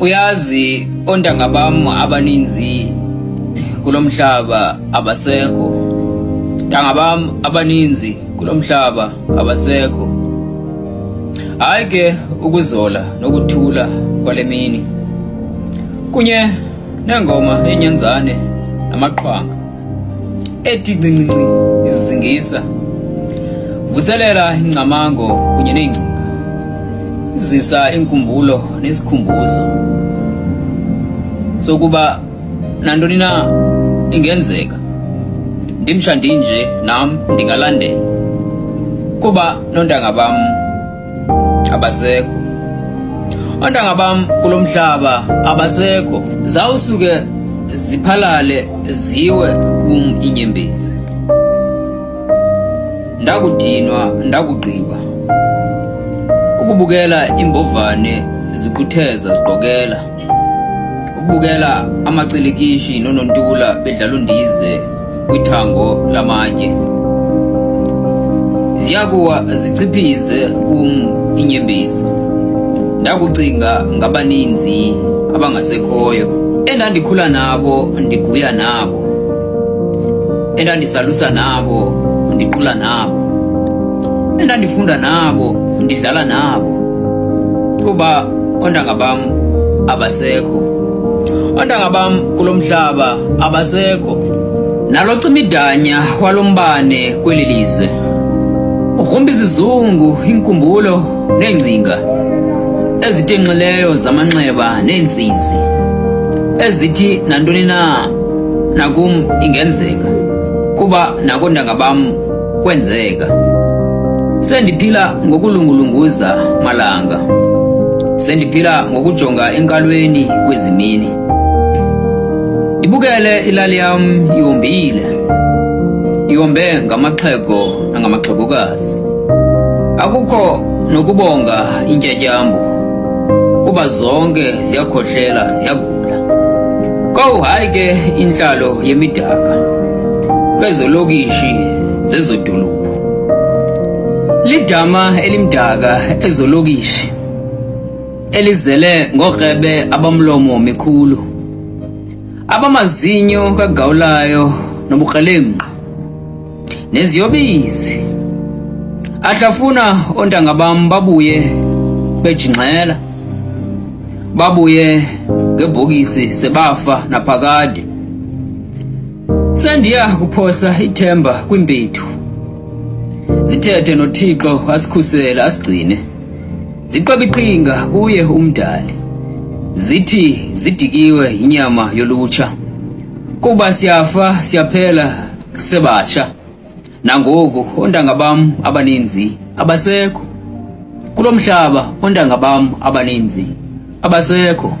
Uyazi ontanga bam abaninzi kulomhlaba abasekho. Ntanga bam abaninzi kulomhlaba abasekho. Hayi ke ukuzola nokuthula kwalemini. Kunye nengoma yenyanzane namaqhwanga ethi ncinci izingisa. Vuselela ingcamango kunye neengcinga. Izisa inkumbulo nesikhumbuzo sokuba nantoni na ingenzeka. Ndimsha ndinje nam ndingalandela kuba nontanga bam abasekho. Ontanga bam kulomhlaba abasekho. Zawusuke ziphalale ziwe kum inyembezi. Ndakudinwa ndakugqiba ukubukela imbovane ziqutheza ziqokela. Ukubukela amacilikishi nonontula bedlala undize kwithango lamatye. Ziyakuwa zichiphize kum inyembezi. Ndakucinga ngabaninzi abangasekhoyo endandikhula nabo ndiguya nabo, endandisalusa nabo ndiqula nabo, endandifunda nabo ndidlala nabo. Kuba ontanga bam abasekho. Ontanga bam kulomhlaba abasekho. Nalo cimidanya walombane kweli lizwe ugrumba izizungu, inkumbulo neengcinga ezitenqileyo zamanxeba neentsizi ezithi nantoni na nakum ingenzeka kuba nakontanga bam kwenzeka. Sendiphila ngokulungulunguza malanga. Sendiphila ngokujonga enkalweni kwezimini. Ndibukele ilali yam ihombile. Ihombe ngamaxhego nangamaxhegokazi. Akukho nokubonga intyatyambo kuba zonke ziyakhohlela ziyagula. Kowu hayi ke intlalo yemidaka kwezolokishi zezodolophu. Lidama elimdaka ezolokishi elizele ngokrebe abamlomo mikhulu, abamazinyo kagawulayo nobukrelemnqa neziyobisi. Ahlafuna ontanga bam babuye bejingxela, babuye ngebhokisi sebafa naphakade. Sendiya kuphosa ithemba kwimpethu. Zithethe noThixo asikhusele asigcine. Ziqwebe iqhinga kuye umdali. Zithi zidikiwe inyama yolutsha. Kuba siyafa siyaphela sebatsha. Nangoku ontanga bam abaninzi abasekho. Kulomhlaba ontanga bam abaninzi abasekho.